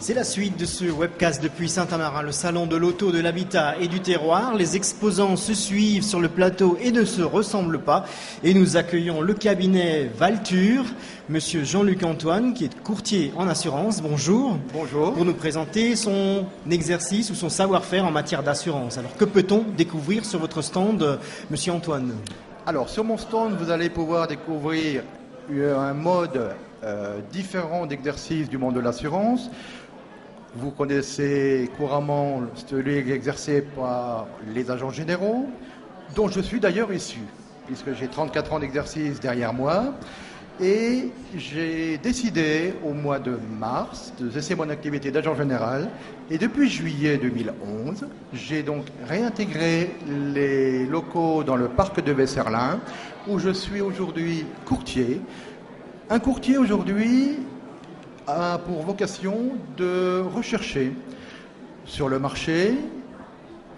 C'est la suite de ce webcast depuis Saint-Amarin, le salon de l'auto, de l'habitat et du terroir. Les exposants se suivent sur le plateau et ne se ressemblent pas. Et nous accueillons le cabinet Valture, monsieur Jean-Luc Antoine, qui est courtier en assurance. Bonjour. Bonjour. Pour nous présenter son exercice ou son savoir-faire en matière d'assurance. Alors, que peut-on découvrir sur votre stand, monsieur Antoine? Alors, sur mon stand, vous allez pouvoir découvrir un mode différent d'exercice du monde de l'assurance. Vous connaissez couramment celui exercé par les agents généraux, dont je suis d'ailleurs issu, puisque j'ai 34 ans d'exercice derrière moi. Et j'ai décidé au mois de mars de cesser mon activité d'agent général. Et depuis juillet 2011, j'ai donc réintégré les locaux dans le parc de Besserlin, où je suis aujourd'hui courtier. Un courtier aujourd'hui a pour vocation de rechercher sur le marché,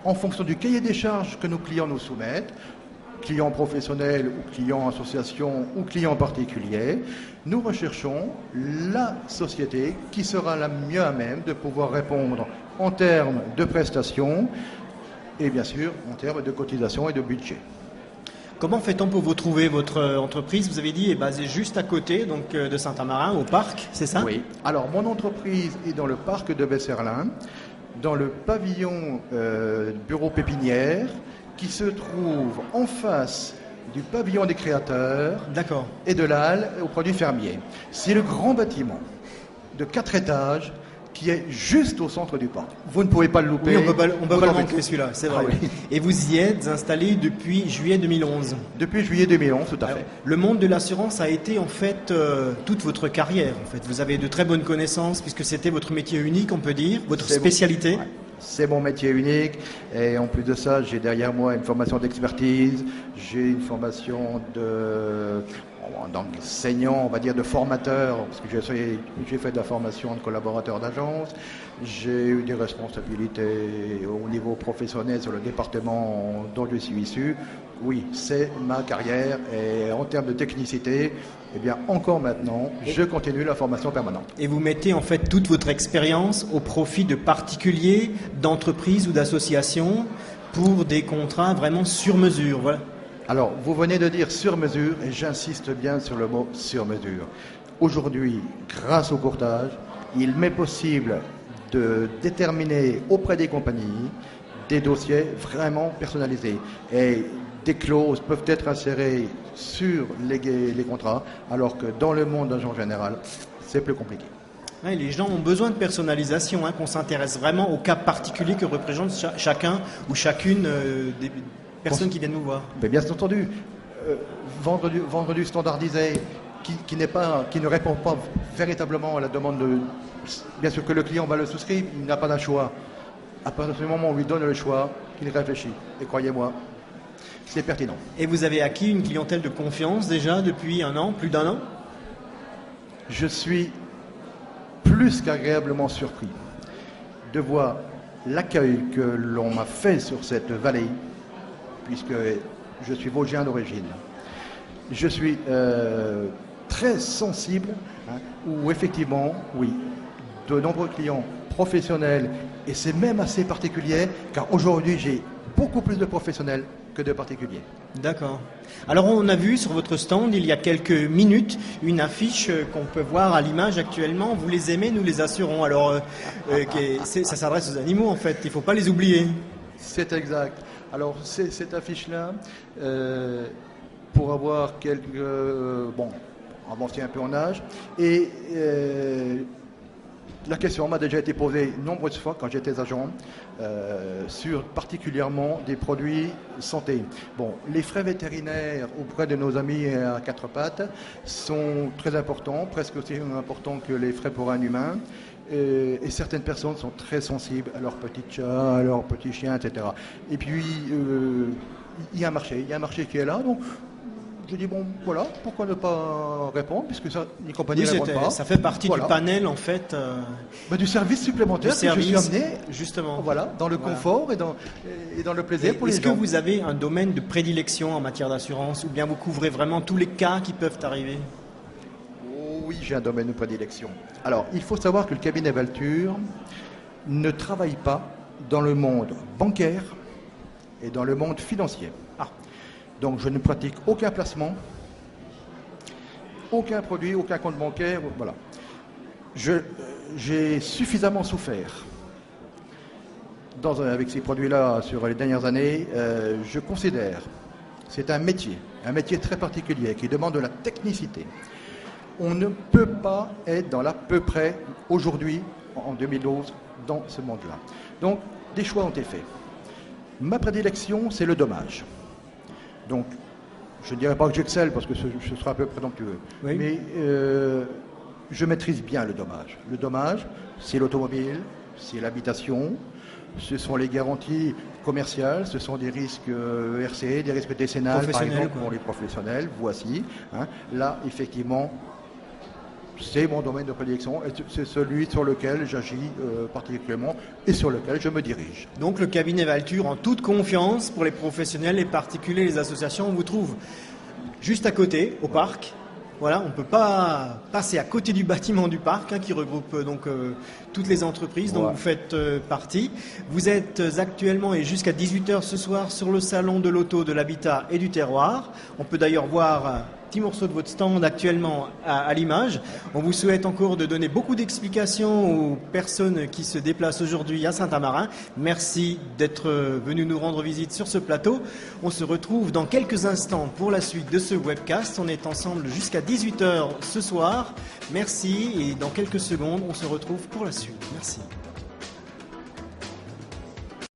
en fonction du cahier des charges que nos clients nous soumettent, clients professionnels ou clients associations ou clients particuliers, nous recherchons la société qui sera la mieux à même de pouvoir répondre en termes de prestations et bien sûr en termes de cotisation et de budget. Comment fait-on pour vous trouver? Votre entreprise, vous avez dit, est basée juste à côté donc, de Saint-Amarin, au parc, c'est ça? Oui. Alors, mon entreprise est dans le parc de Besserlin, dans le pavillon bureau pépinière, qui se trouve en face du pavillon des créateurs. D'accord. Et de la halle aux produits fermiers. C'est le grand bâtiment de 4 étages qui est juste au centre du parc. Vous ne pouvez pas le louper. Oui, on ne peut pas le manquer celui-là, c'est vrai. Ah, oui. Et vous y êtes installé depuis juillet 2011. Depuis juillet 2011, tout à fait. Le monde de l'assurance a été en fait toute votre carrière. En fait. Vous avez de très bonnes connaissances puisque c'était votre métier unique, on peut dire, votre spécialité. Ouais. C'est mon métier unique et en plus de ça, j'ai derrière moi une formation d'expertise, j'ai une formation d'enseignant, on va dire de formateur, parce que j'ai fait de la formation de collaborateur d'agence, j'ai eu des responsabilités au niveau professionnel sur le département dont je suis issu. Oui, c'est ma carrière et en termes de technicité, eh bien encore maintenant, je continue la formation permanente. Et vous mettez en fait toute votre expérience au profit de particuliers, d'entreprises ou d'associations pour des contrats vraiment sur mesure, voilà. Alors, vous venez de dire sur mesure, et j'insiste bien sur le mot sur mesure. Aujourd'hui, grâce au courtage, il m'est possible de déterminer auprès des compagnies des dossiers vraiment personnalisés. Et des clauses peuvent être insérées sur les contrats, alors que dans le monde d'agent général, c'est plus compliqué. Ouais, les gens ont besoin de personnalisation, qu'on s'intéresse vraiment au cas particulier que représente chacun ou chacune des personnes qui viennent nous voir. Mais bien entendu, vendre du standardisé qui ne répond pas véritablement à la demande de... Bien sûr que le client va le souscrire, il n'a pas d'un choix. À partir du moment où on lui donne le choix, il réfléchit. Et croyez-moi, c'est pertinent. Et vous avez acquis une clientèle de confiance déjà depuis un an, plus d'un an? Je suis plus qu'agréablement surpris de voir l'accueil que l'on m'a fait sur cette vallée, puisque je suis vosgien d'origine. Je suis très sensible, où effectivement, oui, de nombreux clients professionnels, et c'est même assez particulier, car aujourd'hui j'ai beaucoup plus de professionnels que de particuliers. D'accord. Alors on a vu sur votre stand il y a quelques minutes une affiche qu'on peut voir à l'image actuellement. Vous les aimez, nous les assurons. Alors ça s'adresse aux animaux en fait, il ne faut pas les oublier. C'est exact. Alors cette affiche-là, pour avoir quelques... avancer un peu en âge, et la question m'a déjà été posée nombreuses fois quand j'étais agent sur particulièrement des produits santé. Bon, les frais vétérinaires auprès de nos amis à quatre pattes sont très importants, presque aussi importants que les frais pour un humain. Et certaines personnes sont très sensibles à leurs petits chats, à leurs petits chiens, etc. Et puis, il y a un marché qui est là, donc je dis bon, voilà, pourquoi ne pas répondre, puisque ça, les compagnies ne répondent pas. Ça fait partie du panel, en fait. Du service supplémentaire que je suis amené, justement. Voilà, dans le confort et dans le plaisir pour les gens. Est-ce que vous avez un domaine de prédilection en matière d'assurance, ou bien vous couvrez vraiment tous les cas qui peuvent arriver ? oui, j'ai un domaine de prédilection. Alors, il faut savoir que le cabinet Valture ne travaille pas dans le monde bancaire et dans le monde financier. Donc, je ne pratique aucun placement, aucun produit, aucun compte bancaire. Voilà. J'ai suffisamment souffert avec ces produits-là sur les dernières années. Je considère c'est un métier très particulier qui demande de la technicité. On ne peut pas être dans l'à peu près aujourd'hui, en 2012, dans ce monde-là. Donc, des choix ont été faits. Ma prédilection, c'est le dommage. Donc, je ne dirais pas que j'excelle parce que ce sera à peu près présomptueux. Oui. Mais je maîtrise bien le dommage. Le dommage, c'est l'automobile, c'est l'habitation, ce sont les garanties commerciales, ce sont des risques RC, des risques décennales, par exemple, pour les professionnels. Voici. Hein. Là, effectivement, c'est mon domaine de prédilection et c'est celui sur lequel j'agis particulièrement et sur lequel je me dirige. Donc le cabinet Valture, en toute confiance pour les professionnels, les particuliers, les associations, on vous trouve juste à côté, au parc. Voilà, on ne peut pas passer à côté du bâtiment du parc qui regroupe donc toutes les entreprises dont vous faites partie. Vous êtes actuellement et jusqu'à 18h ce soir sur le salon de l'auto, de l'habitat et du terroir. On peut d'ailleurs voir un petit morceau de votre stand actuellement à l'image. On vous souhaite encore de donner beaucoup d'explications aux personnes qui se déplacent aujourd'hui à Saint-Amarin. Merci d'être venu nous rendre visite sur ce plateau. On se retrouve dans quelques instants pour la suite de ce webcast. On est ensemble jusqu'à 18h ce soir. Merci et dans quelques secondes, on se retrouve pour la suite. Merci.